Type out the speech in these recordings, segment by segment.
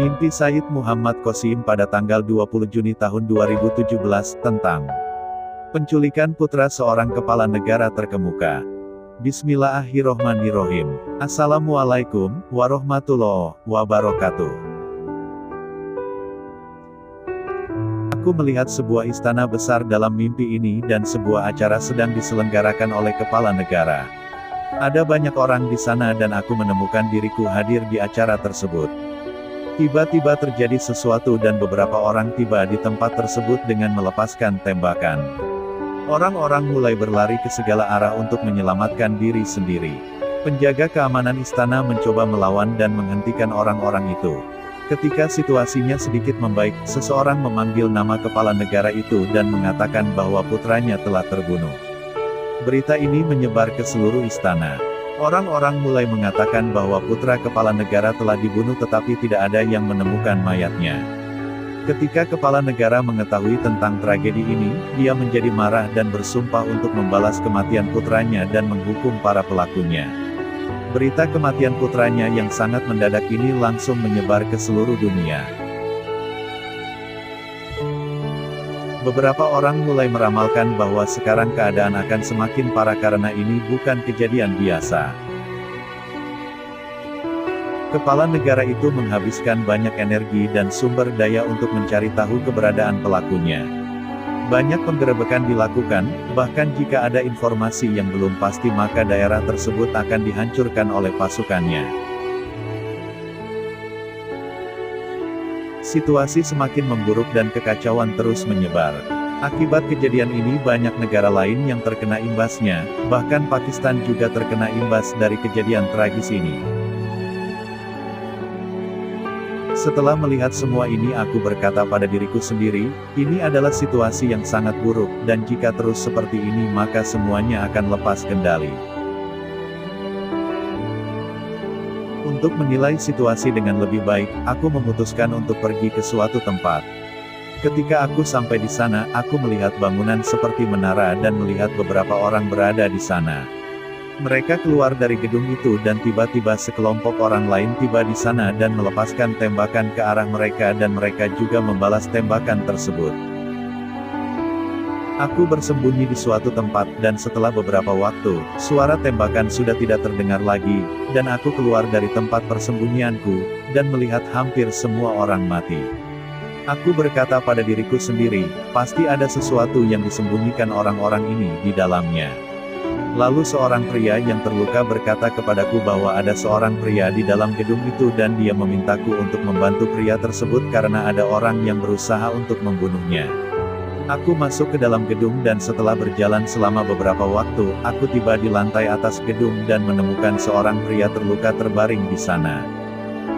Mimpi Sayyid Muhammad Qasim pada tanggal 20 Juni tahun 2017 tentang penculikan putra seorang kepala negara terkemuka. Bismillahirrohmanirrohim. Assalamualaikum warahmatullahi wabarakatuh. Aku melihat sebuah istana besar dalam mimpi ini dan sebuah acara sedang diselenggarakan oleh kepala negara. Ada banyak orang di sana dan aku menemukan diriku hadir di acara tersebut. Tiba-tiba terjadi sesuatu dan beberapa orang tiba di tempat tersebut dengan melepaskan tembakan. Orang-orang mulai berlari ke segala arah untuk menyelamatkan diri sendiri. Penjaga keamanan istana mencoba melawan dan menghentikan orang-orang itu. Ketika situasinya sedikit membaik, seseorang memanggil nama kepala negara itu dan mengatakan bahwa putranya telah terbunuh. Berita ini menyebar ke seluruh istana. Orang-orang mulai mengatakan bahwa putra kepala negara telah dibunuh tetapi tidak ada yang menemukan mayatnya. Ketika kepala negara mengetahui tentang tragedi ini, dia menjadi marah dan bersumpah untuk membalas kematian putranya dan menghukum para pelakunya. Berita kematian putranya yang sangat mendadak ini langsung menyebar ke seluruh dunia. Beberapa orang mulai meramalkan bahwa sekarang keadaan akan semakin parah karena ini bukan kejadian biasa. Kepala negara itu menghabiskan banyak energi dan sumber daya untuk mencari tahu keberadaan pelakunya. Banyak penggerebekan dilakukan, bahkan jika ada informasi yang belum pasti maka daerah tersebut akan dihancurkan oleh pasukannya. Situasi semakin memburuk dan kekacauan terus menyebar. Akibat kejadian ini banyak negara lain yang terkena imbasnya, bahkan Pakistan juga terkena imbas dari kejadian tragis ini. Setelah melihat semua ini aku berkata pada diriku sendiri, ini adalah situasi yang sangat buruk, dan jika terus seperti ini maka semuanya akan lepas kendali. Untuk menilai situasi dengan lebih baik, aku memutuskan untuk pergi ke suatu tempat. Ketika aku sampai di sana, aku melihat bangunan seperti menara dan melihat beberapa orang berada di sana. Mereka keluar dari gedung itu dan tiba-tiba sekelompok orang lain tiba di sana dan melepaskan tembakan ke arah mereka dan mereka juga membalas tembakan tersebut. Aku bersembunyi di suatu tempat, dan setelah beberapa waktu, suara tembakan sudah tidak terdengar lagi, dan aku keluar dari tempat persembunyianku, dan melihat hampir semua orang mati. Aku berkata pada diriku sendiri, pasti ada sesuatu yang disembunyikan orang-orang ini di dalamnya. Lalu seorang pria yang terluka berkata kepadaku bahwa ada seorang pria di dalam gedung itu dan dia memintaku untuk membantu pria tersebut karena ada orang yang berusaha untuk membunuhnya. Aku masuk ke dalam gedung dan setelah berjalan selama beberapa waktu, aku tiba di lantai atas gedung dan menemukan seorang pria terluka terbaring di sana.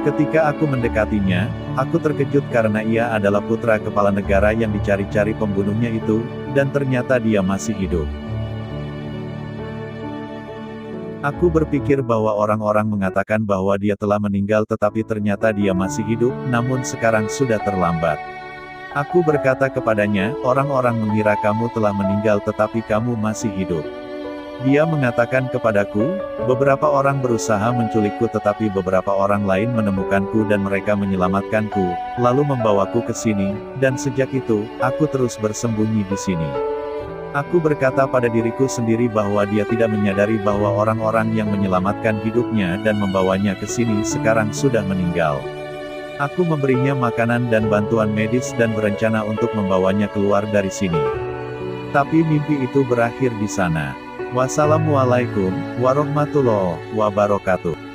Ketika aku mendekatinya, aku terkejut karena ia adalah putra kepala negara yang dicari-cari pembunuhnya itu, dan ternyata dia masih hidup. Aku berpikir bahwa orang-orang mengatakan bahwa dia telah meninggal tetapi ternyata dia masih hidup, namun sekarang sudah terlambat. Aku berkata kepadanya, orang-orang mengira kamu telah meninggal tetapi kamu masih hidup. Dia mengatakan kepadaku, beberapa orang berusaha menculikku tetapi beberapa orang lain menemukanku dan mereka menyelamatkanku, lalu membawaku ke sini, dan sejak itu, aku terus bersembunyi di sini. Aku berkata pada diriku sendiri bahwa dia tidak menyadari bahwa orang-orang yang menyelamatkan hidupnya dan membawanya ke sini sekarang sudah meninggal. Aku memberinya makanan dan bantuan medis dan berencana untuk membawanya keluar dari sini. Tapi mimpi itu berakhir di sana. Wassalamualaikum warahmatullahi wabarakatuh.